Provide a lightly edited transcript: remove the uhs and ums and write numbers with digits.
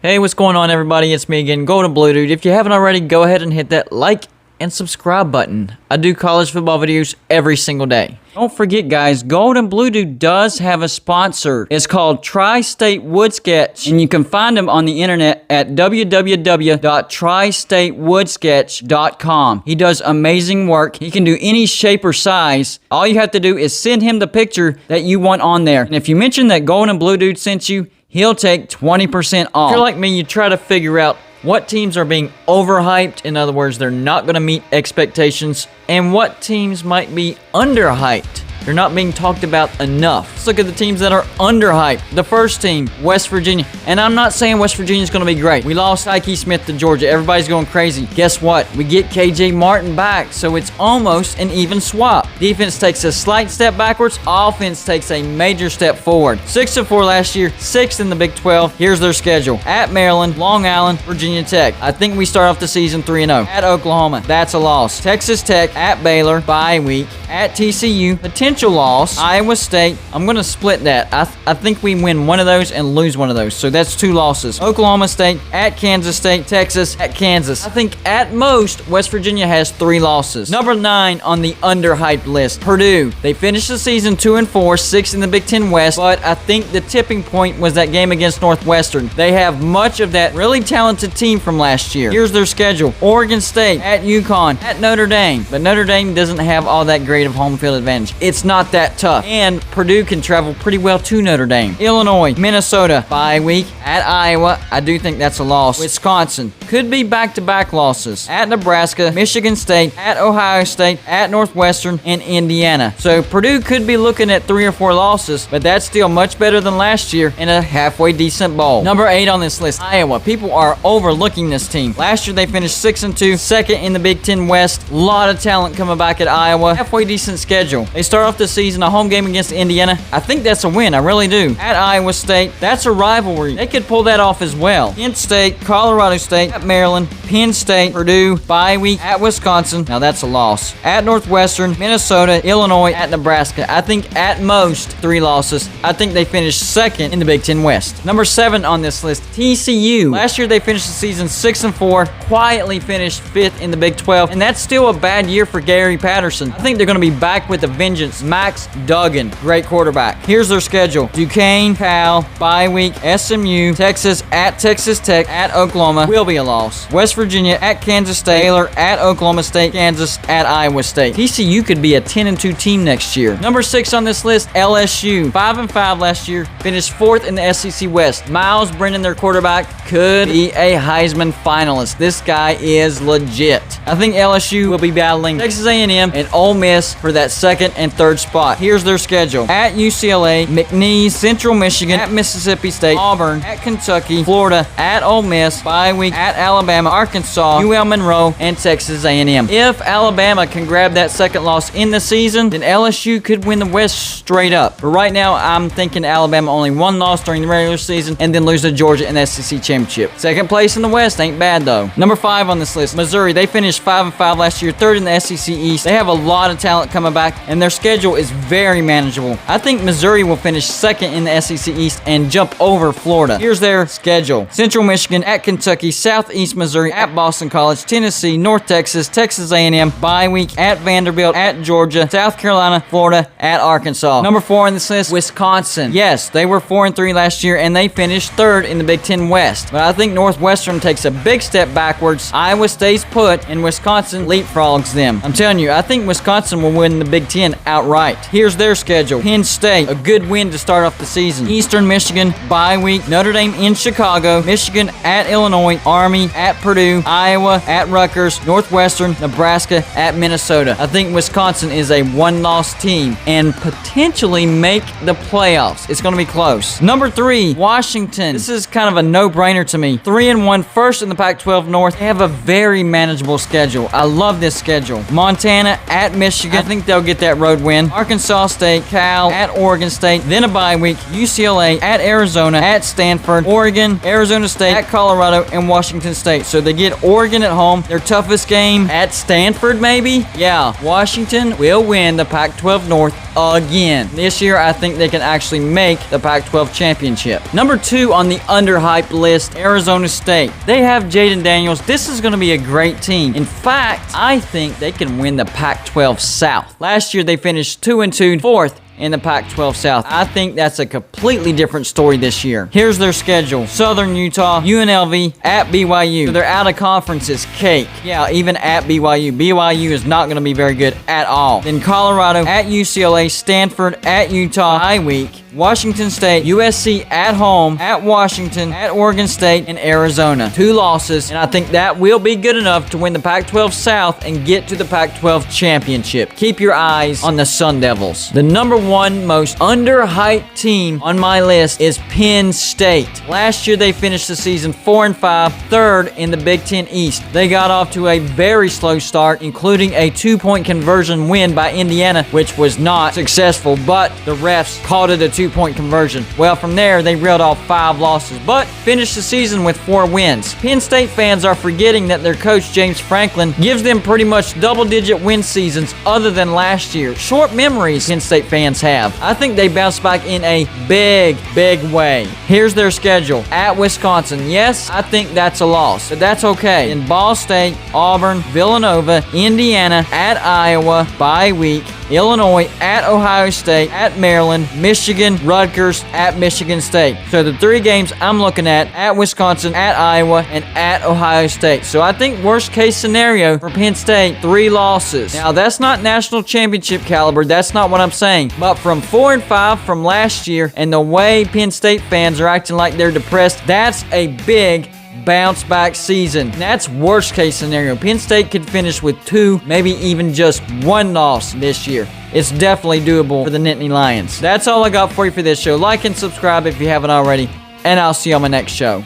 Hey, what's going on, everybody? It's me again, Golden Blue Dude. If you haven't already, go ahead and hit that like and subscribe button. I do college football videos every single day. Don't forget, guys, Golden Blue Dude does have a sponsor. It's called Tri-State Wood Sketch, and you can find them on the internet at www.tristatewoodssketch.com. He does amazing work. He can do any shape or size. All you have to do is send him the picture that you want on there. And if you mention that Golden Blue Dude sent you, he'll take 20% off. If you're like me, you try to figure out what teams are being overhyped. In other words, they're not going to meet expectations. And what teams might be underhyped. They're not being talked about enough. Let's look at the teams that are underhyped. The first team, West Virginia. And I'm not saying West Virginia's going to be great. We lost Ike Smith to Georgia. Everybody's going crazy. Guess what? We get KJ Martin back, so it's almost an even swap. Defense takes a slight step backwards. Offense takes a major step forward. 6-4 last year, 6th in the Big 12. Here's their schedule. At Maryland, Long Island, Virginia Tech. I think we start off the season 3-0. At Oklahoma, that's a loss. Texas Tech, at Baylor, bye week. At TCU, potential loss. Iowa State, I'm going to split that. I think we win one of those and lose one of those. So that's 2 losses. Oklahoma State, at Kansas State, Texas, at Kansas. I think at most, West Virginia has 3 losses. Number 9 on the underhyped list, Purdue. They finished the season 2-4, 6th in the Big Ten West, but I think the tipping point was that game against Northwestern. They have much of that really talented team from last year. Here's their schedule. Oregon State, at UConn, at Notre Dame. But Notre Dame doesn't have all that great of home field advantage. It's not that tough. And Purdue can travel pretty well to Notre Dame. Illinois, Minnesota, bye week. At Iowa, I do think that's a loss. Wisconsin, could be back-to-back losses. At Nebraska, Michigan State, at Ohio State, at Northwestern, and Indiana. So Purdue could be looking at 3 or 4 losses, but that's still much better than last year in a halfway decent bowl. Number 8 on this list, Iowa. People are overlooking this team. Last year they finished 6-2, 2nd in the Big Ten West. A lot of talent coming back at Iowa. Halfway decent schedule. They start off the season a home game against Indiana. I think that's a win. I really do. At Iowa State, that's a rivalry. They could pull that off as well. Kent State, Colorado State, at Maryland, Penn State, Purdue, bye week, at Wisconsin. Now that's a loss. At Northwestern, Minnesota, Illinois, at Nebraska. I think at most 3 losses. I think they finished 2nd in the Big Ten West. Number 7 on this list, TCU. Last year they finished the season 6-4, quietly finished 5th in the Big 12, and that's still a bad year for Gary Patterson. I think they're going to be back with a vengeance. Max Duggan, great quarterback. Here's their schedule. Duquesne, Cal, bye week, SMU, Texas, at Texas Tech, at Oklahoma, will be a loss. West Virginia, at Kansas State, Baylor, at Oklahoma State, Kansas, at Iowa State. TCU could be a 10-2 team next year. Number 6 on this list, LSU. 5-5 last year, finished 4th in the SEC West. Miles Brennan, their quarterback, could be a Heisman finalist. This guy is legit. I think LSU will be battling Texas A&M and Ole Miss for that 2nd and 3rd spot. Here's their schedule. At UCLA, McNeese, Central Michigan, at Mississippi State, Auburn, at Kentucky, Florida, at Ole Miss, bye week, at Alabama, Arkansas, UL Monroe, and Texas A&M. If Alabama can grab that 2nd loss in the season, then LSU could win the West straight up. But right now, I'm thinking Alabama only 1 loss during the regular season and then lose to Georgia in the SEC Championship. 2nd place in the West ain't bad though. Number 5 on this list, Missouri. They finished 5-5 last year, 3rd in the SEC East. They have a lot of talent coming back, and their schedule is very manageable. I think Missouri will finish 2nd in the SEC East and jump over Florida. Here's their schedule. Central Michigan, at Kentucky, Southeast Missouri, at Boston College, Tennessee, North Texas, Texas A&M, bye week, at Vanderbilt, at Georgia, South Carolina, Florida, at Arkansas. Number 4 on this list, Wisconsin. Yes, they were 4-3 last year, and they finished 3rd in the Big Ten West. But I think Northwestern takes a big step backwards. Iowa stays put, and Wisconsin leapfrogs them. I'm telling you, I think Wisconsin will win the Big Ten outright. Here's their schedule. Penn State, a good win to start off the season. Eastern Michigan, bye week. Notre Dame in Chicago. Michigan at Illinois. Army at Purdue. Iowa at Rutgers. Northwestern, Nebraska at Minnesota. I think Wisconsin is a 1-loss team and potentially make the playoffs. It's going to be close. Number 3, Washington. This is kind of a no-brainer to me. 3-1, 1st in the Pac-12 North. They have a very manageable schedule. I love this schedule. Montana at Michigan. I think they'll get that road win. win. Arkansas State, Cal, at Oregon State. Then a bye week. UCLA, at Arizona, at Stanford, Oregon, Arizona State, at Colorado, and Washington State. So they get Oregon at home. Their toughest game at Stanford, maybe? Yeah, Washington will win the Pac-12 North again. This year, I think they can actually make the Pac-12 championship. Number 2 on the underhyped list, Arizona State. They have Jaden Daniels. This is going to be a great team. In fact, I think they can win the Pac-12 South. Last year, they finished 2-2, 4th in the Pac-12 South. I think that's a completely different story this year. Here's their schedule. Southern Utah, UNLV, at BYU. So their out-of-conference is cake. Yeah, even at BYU. BYU is not going to be very good at all. Then Colorado, at UCLA, Stanford, at Utah, bye week. Washington State, USC at home, at Washington, at Oregon State, and Arizona. 2 losses, and I think that will be good enough to win the Pac-12 South and get to the Pac-12 championship. Keep your eyes on the Sun Devils. The number 1 most underhyped team on my list is Penn State. Last year, they finished the season 4-5, 3rd in the Big Ten East. They got off to a very slow start, including a 2-point conversion win by Indiana, which was not successful, but the refs called it a 2-point conversion. Well, from there, they reeled off 5 losses, but finished the season with 4 wins. Penn State fans are forgetting that their coach, James Franklin, gives them pretty much double-digit win seasons other than last year. Short memories Penn State fans have. I think they bounce back in a big way. Here's their schedule. At Wisconsin, yes, I think that's a loss, but that's okay. In Ball State, Auburn, Villanova, Indiana, at Iowa, bye week. Illinois, at Ohio State, at Maryland, Michigan, Rutgers, at Michigan State. So the 3 games I'm looking at Wisconsin, at Iowa, and at Ohio State. So I think worst case scenario for Penn State, 3 losses. Now that's not national championship caliber, that's not what I'm saying. But from 4-5 from last year, and the way Penn State fans are acting like they're depressed, that's a big bounce back season. That's worst case scenario. Penn State could finish with 2, maybe even just 1 loss this year. It's definitely doable for the Nittany Lions. That's all I got for you for this show. Like and subscribe if you haven't already, and I'll see you on my next show.